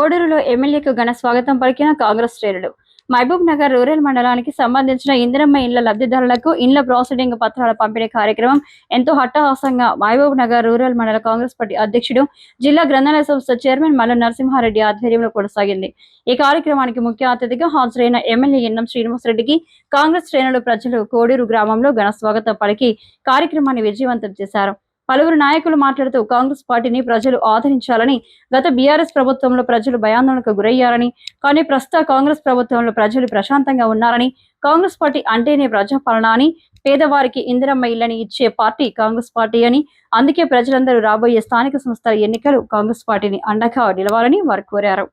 కోడూరులో ఎమ్మెల్యేకు ఘన స్వాగతం పలికిన కాంగ్రెస్ శ్రేణులు. మహబూబ్ నగర్ రూరల్ మండలానికి సంబంధించిన ఇందిరమ్మ ఇండ్ల లబ్ధిదారులకు ఇండ్ల ప్రాసెసింగ్ పత్రాల పంపిణీ కార్యక్రమం ఎంతో హట్టహాసంగా మహబూబ్ నగర్ రూరల్ మండల కాంగ్రెస్ పార్టీ అధ్యక్షుడు, జిల్లా గ్రంథాలయ సంస్థ చైర్మన్ మల్ల నరసింహారెడ్డి ఆధ్వర్యంలో కొనసాగింది. ఈ కార్యక్రమానికి ముఖ్య అతిథిగా హాజరైన ఎమ్మెల్యే ఎన్నం శ్రీనివాసరెడ్డికి కాంగ్రెస్ శ్రేణులు ప్రజలు కోడూరు గ్రామంలో ఘన స్వాగతం పలికి కార్యక్రమాన్ని విజయవంతం చేశారు. పలువురు నాయకులు మాట్లాడుతూ కాంగ్రెస్ పార్టీని ప్రజలు ఆదరించాలని, గత బీఆర్ఎస్ ప్రభుత్వంలో ప్రజలు భయాందోళనకు గురయ్యారని, కానీ ప్రస్తుత కాంగ్రెస్ ప్రభుత్వంలో ప్రజలు ప్రశాంతంగా ఉన్నారని, కాంగ్రెస్ పార్టీ అంటేనే ప్రజాపాలన అని, పేదవారికి ఇందిరమ్మ ఇళ్లని ఇచ్చే పార్టీ కాంగ్రెస్ పార్టీ అని, అందుకే ప్రజలందరూ రాబోయే స్థానిక సంస్థల ఎన్నికలు కాంగ్రెస్ పార్టీని అండగా నిలవాలని వారు కోరారు.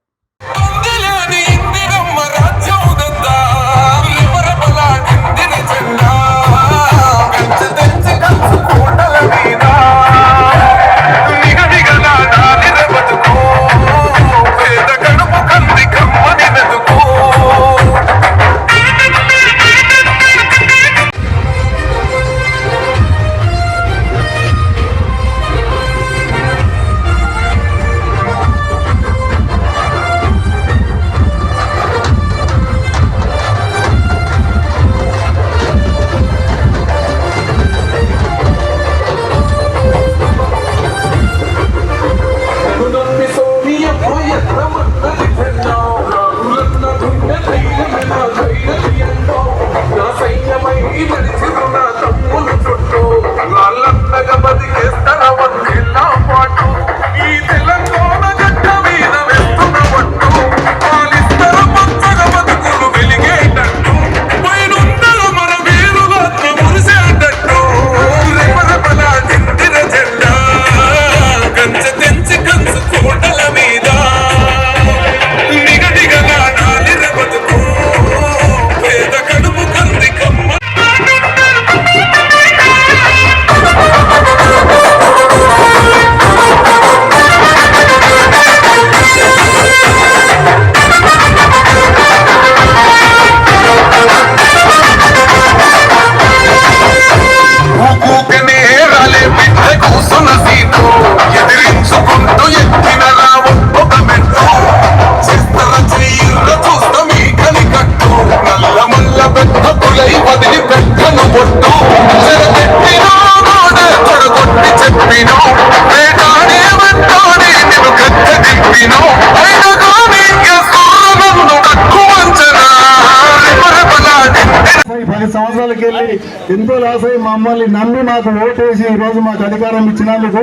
సంవత్సరాలకి వెళ్ళి ఎంతో లాస్ అయ్యి మమ్మల్ని నమ్మి మాకు ఓటేసి ఈరోజు మాకు అధికారం ఇచ్చినందుకు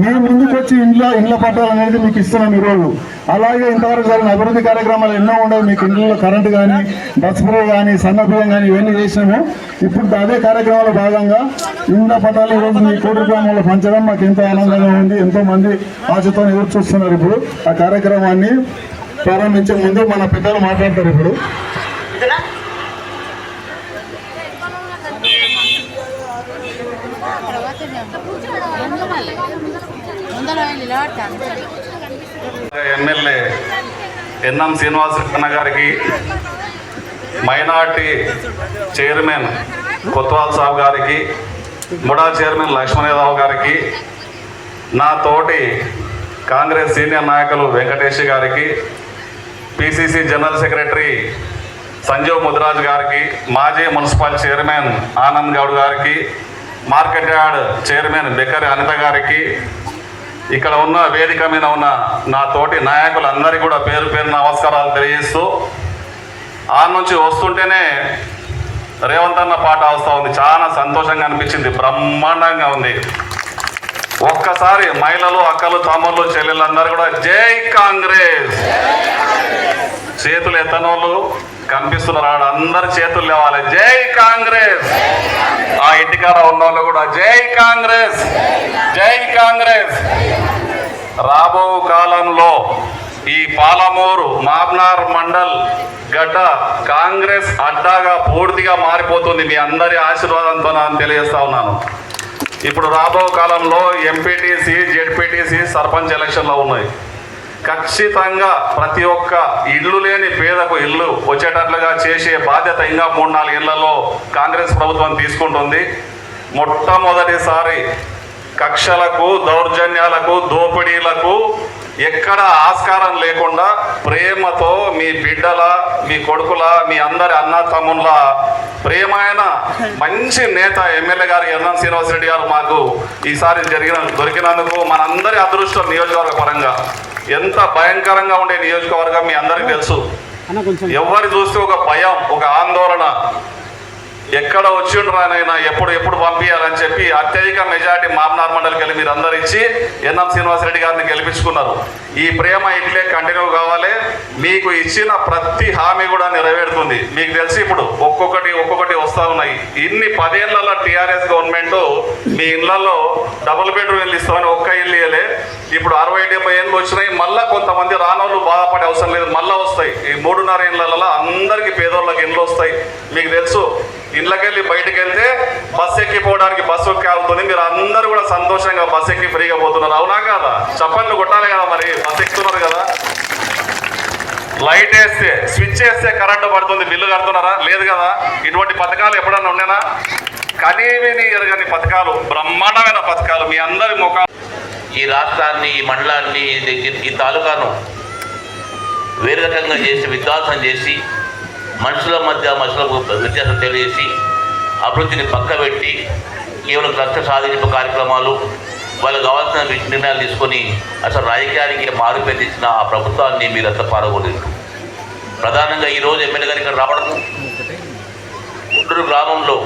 మేము ముందుకు వచ్చి ఇండ్ల పట్టాలు అనేది మీకు ఇస్తున్నాం ఈరోజు. అలాగే ఇంతవరకు జరిగిన అభివృద్ధి కార్యక్రమాలు ఎన్నో ఉండవు. మీకు ఇండ్లలో కరెంటు కానీ, బస్ ఫ్రీ కానీ, సన్నబియ్యం కానీ ఇవన్నీ చేసినాము. ఇప్పుడు అదే కార్యక్రమాల భాగంగా ఇండ్ల పట్టాలు ఈరోజు మీ కోడూరు గ్రామంలో పంచడం మాకు ఎంతో ఆనందంగా ఉంది. ఎంతో మంది ఆశతో ఎదురు చూస్తున్నారు. ఇప్పుడు ఆ కార్యక్రమాన్ని ప్రారంభించే ముందు మన పెద్దలు మాట్లాడతారు. ఇప్పుడు ఎమ్మెల్యే ఎన్నం శ్రీనివాసరెడ్డి గారికి, మైనార్టీ చైర్మన్ కొత్వాల్ సాబ్ గారికి, ముడా చైర్మన్ లక్ష్మణరావు గారికి, నా తోటి కాంగ్రెస్ సీనియర్ నాయకులు వెంకటేష్ గారికి, PCC general secretary Sanjeev Mudiraj గారికి, మాజీ మున్సిపల్ చైర్మన్ ఆనంద్ గౌడ్ గారికి, market yard chairman Bekkari Anitha గారికి, ఇక్కడ ఉన్న వేదిక మీద ఉన్న నా తోటి నాయకులందరికీ కూడా పేరు పేరు నమస్కారాలు తెలియజేస్తూ, ఆ నుంచి వస్తుంటేనే రేవంత్ అన్న పాట వస్తూ ఉంది. చాలా సంతోషంగా అనిపించింది, బ్రహ్మాండంగా ఉంది. ఒక్కసారి మహిళలు, అక్కలు, తమ్ముళ్ళు, చెల్లెళ్ళందరూ కూడా జై కాంగ్రెస్ చేతులు ఎత్తనోళ్ళు కనిపిస్తున్నారు, అందరు చేతులు లేవాలి. జై కాంగ్రెస్. ఆ ఇంటికాడ ఉన్న వాళ్ళు కూడా జై కాంగ్రెస్, జై కాంగ్రెస్. రాబో కాలంలో ఈ పాలమూరు మాబ్నార్ మండల్ గడ్డ కాంగ్రెస్ అడ్డాగా పూర్తిగా మారిపోతుంది. మీ అందరి ఆశీర్వాదంతో నేను తెలియజేస్తా ఉన్నాను. ఇప్పుడు రాబో కాలంలో ఎంపీటీసీ, జెడ్పీటీసీ, సర్పంచ్ ఎలక్షన్లు ఉన్నాయి. ఖచ్చితంగా ప్రతి ఒక్క ఇల్లు లేని పేదకు ఇల్లు వచ్చేటట్లుగా చేసే బాధ్యత ఇంకా 3-4 ఏళ్లలో కాంగ్రెస్ ప్రభుత్వం తీసుకుంటుంది. మొట్టమొదటిసారి కక్షలకు, దౌర్జన్యాలకు, దోపిడీలకు ఎక్కడ ఆస్కారం లేకుండా ప్రేమతో మీ బిడ్డల, మీ కొడుకుల, మీ అందరి అన్న తమ్ముళ్ళ ప్రేమైన మంచి నేత ఎమ్మెల్యే గారు ఎన్ఎం శ్రీనివాసరెడ్డి గారు మాకు ఈసారి దొరికినందుకు మనందరి అదృష్టం. నియోజకవర్గ పరంగా ఎంత భయంకరంగా ఉండే నియోజకవర్గం మీ అందరికీ తెలుసు. ఎవరు చూస్తే ఒక భయం, ఒక ఆందోళన, ఎక్కడ వచ్చిండ్రానైనా ఎప్పుడు పంపించాలని చెప్పి అత్యధిక మెజారిటీ మామనార్ మండలికి వెళ్ళి మీరు అందరు ఇచ్చి ఎన్ఎం శ్రీనివాసరెడ్డి గారిని గెలిపించుకున్నారు. ఈ ప్రేమ ఇట్లే కంటిన్యూ కావాలి. మీకు ఇచ్చిన ప్రతి హామీ కూడా నెరవేరుతుంది. మీకు తెలిసి ఇప్పుడు ఒక్కొక్కటి వస్తూ ఉన్నాయి. ఇన్ని 10 ఏళ్లలో టీఆర్ఎస్ గవర్నమెంట్ మీ ఇళ్లలో డబుల్ బెడ్రూమ్ ఇల్లు ఇస్తామని ఒక్క ఇల్లు ఇవ్వలే. ఇప్పుడు 60-70 ఏళ్ళు వచ్చినాయి. మళ్ళీ కొంతమంది రానోళ్ళు బాధపడే అవసరం లేదు, మళ్ళీ వస్తాయి. ఈ 3.5 ఏళ్లలో అందరికీ పేదోళ్ళకి ఇండ్లు వస్తాయి. మీకు తెలుసు, ఇండ్లకెళ్ళి బయటకు వెళ్తే బస్సు ఎక్కిపోవడానికి బస్సు కాలుతుంది. మీరు అందరూ కూడా సంతోషంగా బస్సు ఎక్కి ఫ్రీగా పోతున్నారు. అవునా కదా? చప్పట్లు కొట్టాలి కదా. మరి బస్సు ఎక్కుతున్నారు కదా. లైట్ వేస్తే, స్విచ్ వేస్తే కరెంటు పడుతుంది, బిల్లు కడుతున్నారా? లేదు కదా. ఇటువంటి పథకాలు ఎప్పుడన్నా ఉండేనా? కనీవిని ఎరగని పథకాలు, బ్రహ్మాండమైన పథకాలు మీ అందరి ముఖాలు. ఈ రాష్ట్రాన్ని, ఈ మండలాన్ని, ఈ తాలూకాను వేరే రకంగా చేసి, విధ్వంసం చేసి, మనుషుల మధ్యలకు వ్యత్యాసం తెలియజేసి, అభివృద్ధిని పక్కబెట్టి కేవలం లక్ష్య సాధింపు కార్యక్రమాలు, వాళ్ళకు కావాల్సిన నిర్ణయాలు తీసుకొని అసలు రాజకీయానికి మారుపేటించిన ఆ ప్రభుత్వాన్ని మీరంతా పాల్గొలేదు. ప్రధానంగా ఈరోజు ఎమ్మెల్యే గారు ఇక్కడ రావడం, గుంటూరు గ్రామంలో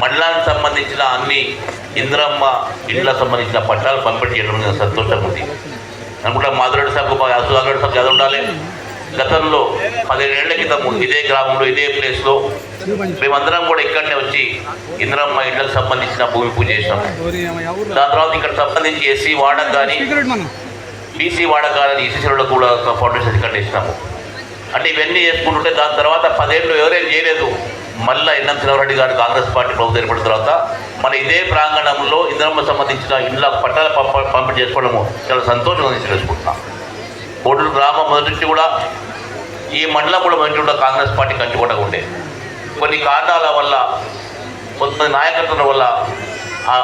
మండలానికి సంబంధించిన అన్ని ఇంద్రమ్మ ఇండ్లకు సంబంధించిన పట్టాలు పంపిణీ చేయడం సంతోషంగా ఉంది. అనుకుంటా మాధురెడ్డి సాబ్, సుధాకర్ సాబ్ చదివి ఉండాలి. గతంలో 15 ఏళ్ల క్రితం ఇదే గ్రామంలో, ఇదే ప్లేస్లో మేమందరం కూడా ఇక్కడనే వచ్చి ఇంద్రమ్మ ఇళ్లకు సంబంధించిన భూమి పూజ చేసినాం. దాని తర్వాత ఇక్కడ సంబంధించి ఎస్సీ వాడకు కానీ, బీసీ వాడకు కానీ, ఈసీసీలో కూడా ఫౌండేషన్ ఇక్కడ వేసినాము. అంటే ఇవన్నీ చేసుకుంటుంటే దాని తర్వాత 10 ఏళ్ళు ఎవరేం చేయలేదు. మళ్ళీ ఎన్ఎం శ్రీనివాసరెడ్డి గారు కాంగ్రెస్ పార్టీ ప్రభుత్వం ఏర్పడిన తర్వాత మన ఇదే ప్రాంగణంలో ఇంద్రమ్మ సంబంధించిన ఇండ్ల పట్టాల పంపిణీ చేసుకోవడము చాలా సంతోషంగా చేసుకుంటున్నాం. కోటూరు గ్రామం మొదటి నుంచి కూడా, ఈ మండలం కూడా మొదటి కూడా కాంగ్రెస్ పార్టీ కంచుకోవడం ఉండే. కొన్ని కారణాల వల్ల, కొంతమంది నాయకత్వం వల్ల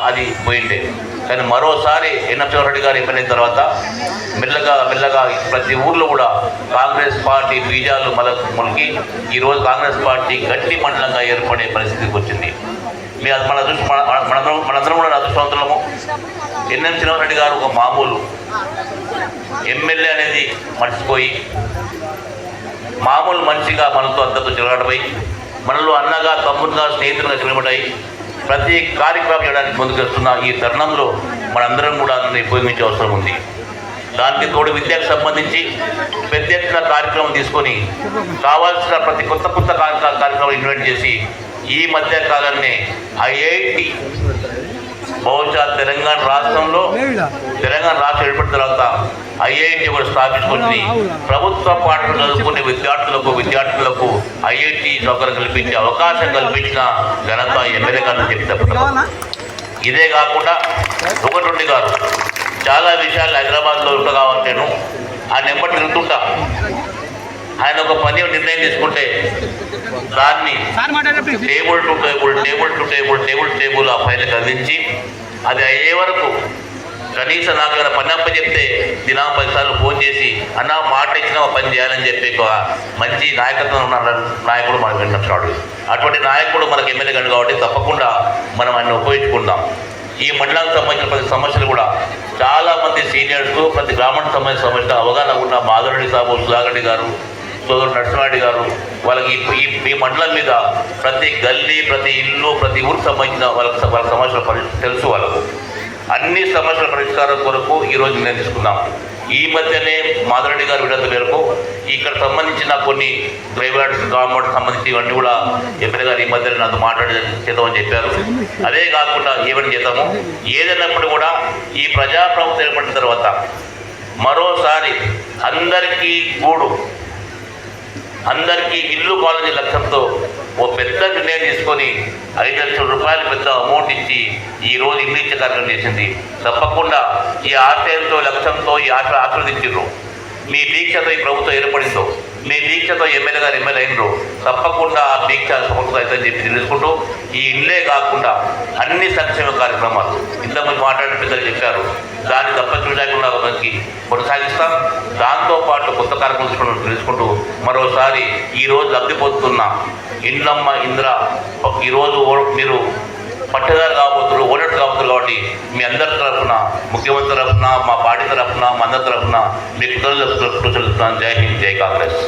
అది పోయిండే. కానీ మరోసారి ఎన్ఎం శ్రీనివాసరెడ్డి గారు ఎమ్మెల్యే తర్వాత మెల్లగా ప్రతి ఊర్లో కూడా కాంగ్రెస్ పార్టీ బీజాలు మొలికి ఈరోజు కాంగ్రెస్ పార్టీ గట్టి మండలంగా ఏర్పడే పరిస్థితికి వచ్చింది. మనందరం కూడా అదృష్టవంతులము. ఎన్ఎం శ్రీనివాసరెడ్డి గారు ఒక మామూలు ఎమ్మెల్యే అనేది మర్చిపోయి, మామూలు మనిషిగా మనతో అంతతో తిరగడమై, మనలో అన్నగా, తమ్ముడుగా, స్నేహితులుగా తిరగబడ్డాయి. ప్రతి కార్యక్రమం చేయడానికి ముందుకు వస్తున్న ఈ తరుణంలో మనందరం కూడా ఉపయోగించే అవసరం ఉంది. దానికి తోడు విద్యకు సంబంధించి పెద్ద ఎత్తున కార్యక్రమం తీసుకొని కావాల్సిన ప్రతి కొత్త కార్యక్రమం ఇన్వైట్ చేసి, ఈ మధ్య కాలాన్ని ఐఐటి బహుశా తెలంగాణ రాష్ట్రం ఏర్పడిన తర్వాత ఐఐటి కూడా స్థాపించుకొని ప్రభుత్వ పాఠశాల చదువుకునే విద్యార్థులకు ఐఐటి సౌకర్యం కల్పించే అవకాశం కల్పించిన ఘనత ఎమ్మెల్యే గారు చెప్తారు. ఇదే కాకుండా ఒకటి గారు చాలా విషయాలు హైదరాబాద్లో ఉంటా నేను ఆ నెంబర్ తిరుగుతుంటా. ఆయన ఒక పని నిర్ణయం తీసుకుంటే దాన్ని టేబుల్ టు టేబుల్ ఆ ఫైల్కి అందించి, అది అయ్యే వరకు కనీసం నాకు ఏమైనా పని అప్ప చెప్తే దినా 10 సార్లు ఫోన్ చేసి అన్న మాట ఇచ్చిన పని చేయాలని చెప్పి మంచి నాయకత్వం ఉన్న నాయకుడు మనకు విన్నప్పుడు. అటువంటి నాయకుడు మనకు ఎమ్మెల్యే గండు కాబట్టి తప్పకుండా మనం ఆయన ఉపయోగించుకుందాం. ఈ మండలానికి సంబంధించిన ప్రతి సమస్యలు కూడా చాలామంది సీనియర్స్, ప్రతి గ్రామానికి సంబంధించిన సమస్యలు అవగాహన ఉన్న మాధురెడ్డి సాబు, సుధాకర్ గారు, సోదరుడు నరసింహారెడ్డి గారు, వాళ్ళకి ఈ మండలం మీద ప్రతి గల్లీ, ప్రతి ఇల్లు, ప్రతి ఊరికి సంబంధించిన వాళ్ళ సమస్యలు తెలుసు. వాళ్ళకు అన్ని సమస్యల పరిష్కారం కొరకు ఈరోజు నిర్ణయం తీసుకున్నాం. ఈ మధ్యనే మాధురెడ్డి గారు విడుదల మేరకు ఇక్కడ సంబంధించిన కొన్ని ప్రైవేట్ గవర్నమెంట్ సంబంధించి ఇవన్నీ కూడా ఎమ్మెల్యే గారు ఈ మధ్యన నాతో చేద్దామని చెప్పారు. అదే కాకుండా ఏమని చేద్దాము, ఏదైనప్పుడు కూడా ఈ ప్రజాప్రభుత్వం ఏర్పడిన తర్వాత మరోసారి అందరికీ ఇల్లు కాలనీ లక్ష్యంతో ఓ పెద్ద నిర్ణయం తీసుకొని 5 లక్షల రూపాయలు పెద్ద అమౌంట్ ఇచ్చి ఈరోజు ఇల్లు ఇచ్చే కార్యక్రమం చేసింది. తప్పకుండా ఈ ఆశయంతో, లక్ష్యంతో, ఈ ఆశీర్వదించారు. మీ దీక్షతో ఈ ప్రభుత్వం ఏర్పడిందో మీ దీక్షతో ఎమ్మెల్యే గారు ఎమ్మెల్యే అయినరు, తప్పకుండా ఆ దీక్ష సఫలత అవుతుందని చెప్పి తెలుసుకుంటూ ఈ ఇల్లే కాకుండా అన్ని సంక్షేమ కార్యక్రమాలు ఇంతకుముందు మాట్లాడిన పెద్దలు చెప్పారు, దాన్ని తప్పనిసరిగా మనకి కొనసాగిస్తాం. దాంతోపాటు కొత్త కార్యక్రమాలు తెలుసుకుంటూ మరోసారి ఈరోజు లబ్ధి పొందుతున్న ఇండ్లమ్మ ఇంద్ర ఈరోజు మీరు పట్టేదారు కాబోతున్నారు, ఓనర్ కాబోతున్నారు. కాబట్టి మీ అందరి తరఫున, ముఖ్యమంత్రి తరఫున, మా పార్టీ తరఫున, మా అందరి తరఫున మీ కృతజ్ఞతలు. జై హింద్, జై కాంగ్రెస్.